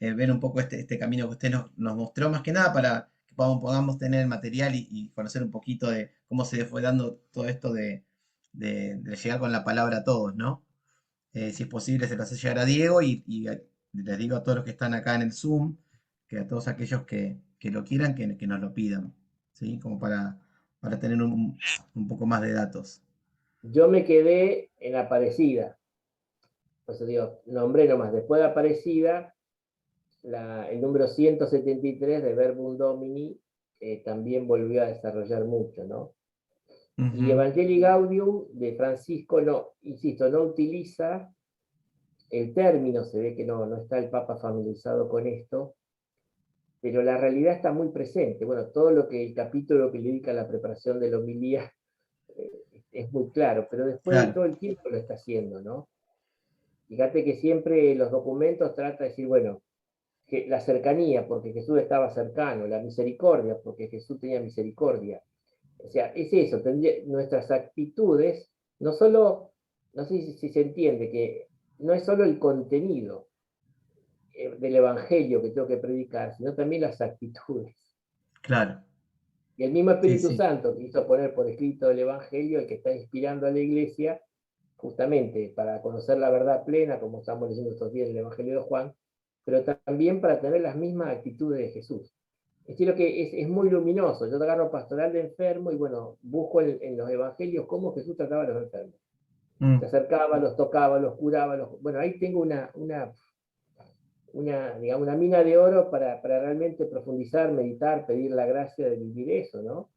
ver un poco este camino que usted nos mostró, más que nada para que podamos tener el material y conocer un poquito de cómo se fue dando todo esto de llegar con la palabra a todos, ¿no? Si es posible, se lo hace llegar a Diego y les digo a todos los que están acá en el Zoom, que a todos aquellos que lo quieran, que nos lo pidan, ¿sí? Como para tener un poco más de datos. Yo me quedé en Aparecida, por eso digo, nombré nomás, después de Aparecida, el número 173 de Verbum Domini también volvió a desarrollar mucho, ¿no? Y Ujú, Evangelii Gaudium de Francisco, no, insisto, no utiliza el término, se ve que no está el Papa familiarizado con esto, pero la realidad está muy presente. Bueno, todo lo que el capítulo que le dedica a la preparación de la homilía eh, es muy claro, pero después claro, todo el tiempo lo está haciendo, ¿no? Fíjate que siempre los documentos trata de decir, bueno, que la cercanía, porque Jesús estaba cercano, la misericordia, porque Jesús tenía misericordia. O sea, es eso, nuestras actitudes, no solo, no sé si se entiende, que no es solo el contenido del Evangelio que tengo que predicar, sino también las actitudes. claro. Y el mismo Sí, Espíritu sí. Santo que hizo poner por escrito el Evangelio, el que está inspirando a la iglesia, justamente para conocer la verdad plena, como estamos leyendo estos días en el Evangelio de Juan, pero también para tener las mismas actitudes de Jesús. Estilo que es muy luminoso. Yo agarro pastoral de enfermo y bueno, busco en los evangelios cómo Jesús trataba a los enfermos. Se Mm, acercaba, los tocaba, los curaba. Bueno, ahí tengo digamos, una mina de oro para realmente profundizar, meditar, pedir la gracia de vivir eso, ¿no?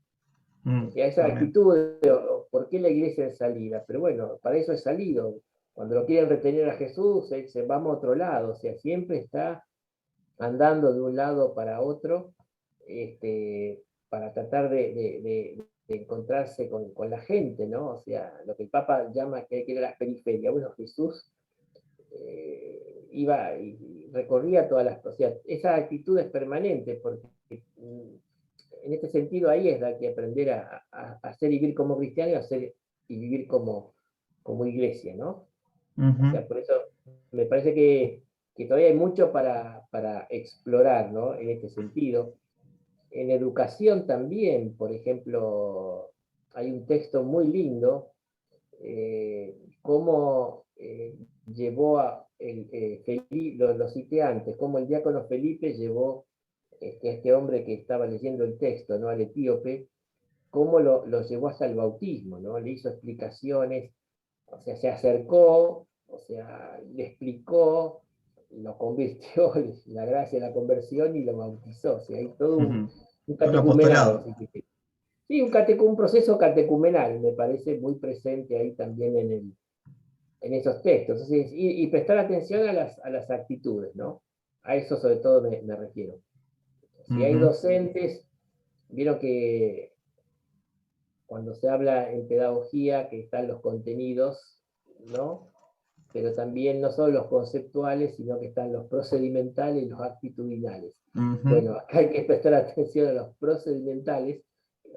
O sea, esa amén. actitud de por qué la iglesia es salida. Pero bueno, para eso es salido. Cuando lo quieren retener a Jesús, se vamos a otro lado. O sea, siempre está andando de un lado para otro, para tratar de encontrarse con la gente, ¿no? O sea, lo que el Papa llama que era las periferias. Bueno, Jesús iba y recorría todas las cosas. O sea, esa actitud es permanente, porque en este sentido ahí es la que aprender a hacer y vivir como cristiano y hacer y vivir como iglesia, ¿no? O Ujú, sea, por eso me parece que todavía hay mucho para explorar, ¿no? En este sentido. En educación también, por ejemplo, hay un texto muy lindo, cómo llevó lo cité antes, cómo el diácono Felipe llevó a este hombre que estaba leyendo el texto, ¿no? Al etíope, cómo lo llevó hasta el bautismo, ¿no? Le hizo explicaciones, o sea, se acercó, o sea, le explicó, lo convirtió, la gracia de la conversión y lo bautizó. O sea, hay todo ujú. un Todo un catecumenado. apostolado. Así que, sí, un proceso catecumenal, me parece muy presente ahí también en esos textos. Entonces, y prestar atención a las actitudes, ¿no? A eso sobre todo me refiero. Si hay Ujú, docentes, vieron que cuando se habla en pedagogía que están los contenidos, ¿no? Pero también no solo los conceptuales, sino que están los procedimentales y los actitudinales. ujú, Bueno, acá hay que prestar atención a los procedimentales,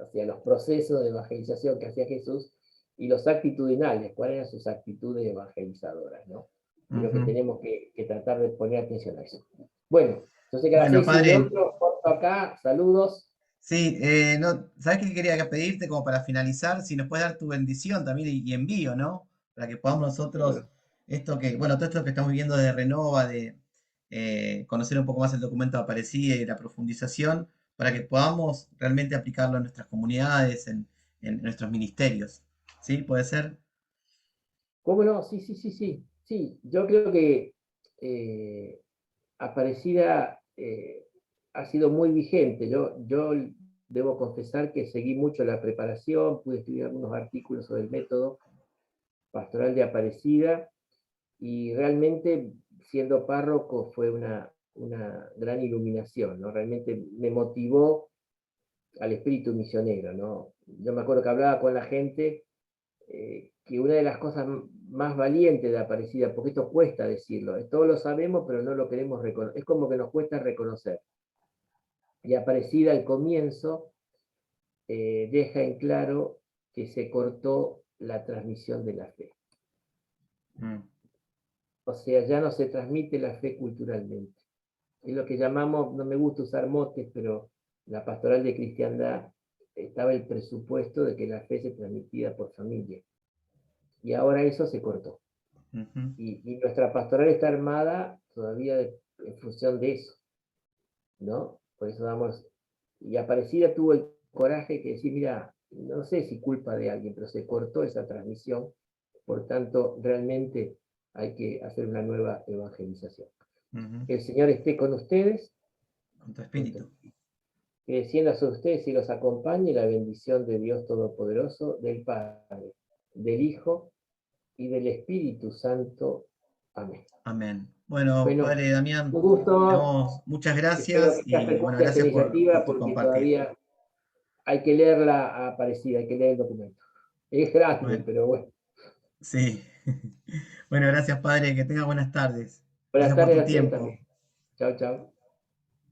o sea, los procesos de evangelización que hacía Jesús, y los actitudinales, cuáles eran sus actitudes evangelizadoras, ¿no? Creo que ujú. tenemos que tratar de poner atención a eso. Bueno, entonces que a las Bueno, 6:08, padre, corto acá, saludos. sí, no, ¿sabes qué quería pedirte como para finalizar? Si nos puedes dar tu bendición también y envío, ¿no? Para que podamos nosotros, Bueno, todo esto que estamos viviendo de Renova, de conocer un poco más el documento de Aparecida y la profundización, para que podamos realmente aplicarlo en nuestras comunidades, en nuestros ministerios. ¿Sí? ¿Puede ser? ¿cómo no? Sí, sí, sí, sí. Sí, yo creo que eh, Aparecida ha sido muy vigente. Yo debo confesar que seguí mucho la preparación, pude escribir algunos artículos sobre el método pastoral de Aparecida Y realmente, siendo párroco, fue una gran iluminación, ¿no? Realmente me motivó al espíritu misionero, ¿no? Yo me acuerdo que hablaba con la gente, que una de las cosas más valientes de Aparecida, porque esto cuesta decirlo, todos lo sabemos, pero no lo queremos reconocer, es como que nos cuesta reconocer. Y Aparecida al comienzo deja en claro que se cortó la transmisión de la fe. Mm, O sea, ya no se transmite la fe culturalmente. Es lo que llamamos, no me gusta usar motes, pero la pastoral de cristiandad estaba el presupuesto de que la fe se transmitía por familia. Y ahora eso se cortó. ujú, Y nuestra pastoral está armada todavía en función de eso, ¿no? Por eso damos, y Aparecida tuvo el coraje que decir, mira, no sé si culpa de alguien, pero se cortó esa transmisión, por tanto, realmente hay que hacer una nueva evangelización. ujú. Que el Señor esté con ustedes, Con tu con tu- espíritu. que descienda sobre ustedes y los acompañe la bendición de Dios Todopoderoso, del Padre, del Hijo y del Espíritu Santo. Amén. Amén. Bueno, Bueno, Padre un Damián, te gusto. damos muchas Espero gracias que sea y bueno, fecunda esta gracias iniciativa por porque compartir. todavía hay que leerla Aparecida, hay que leer el documento. Es grande, Bueno, pero bueno. sí. Bueno, gracias, Padre, que tenga buenas tardes. Buenas Gracias por tardes tu a ustedes tiempo. también. Chao, chao.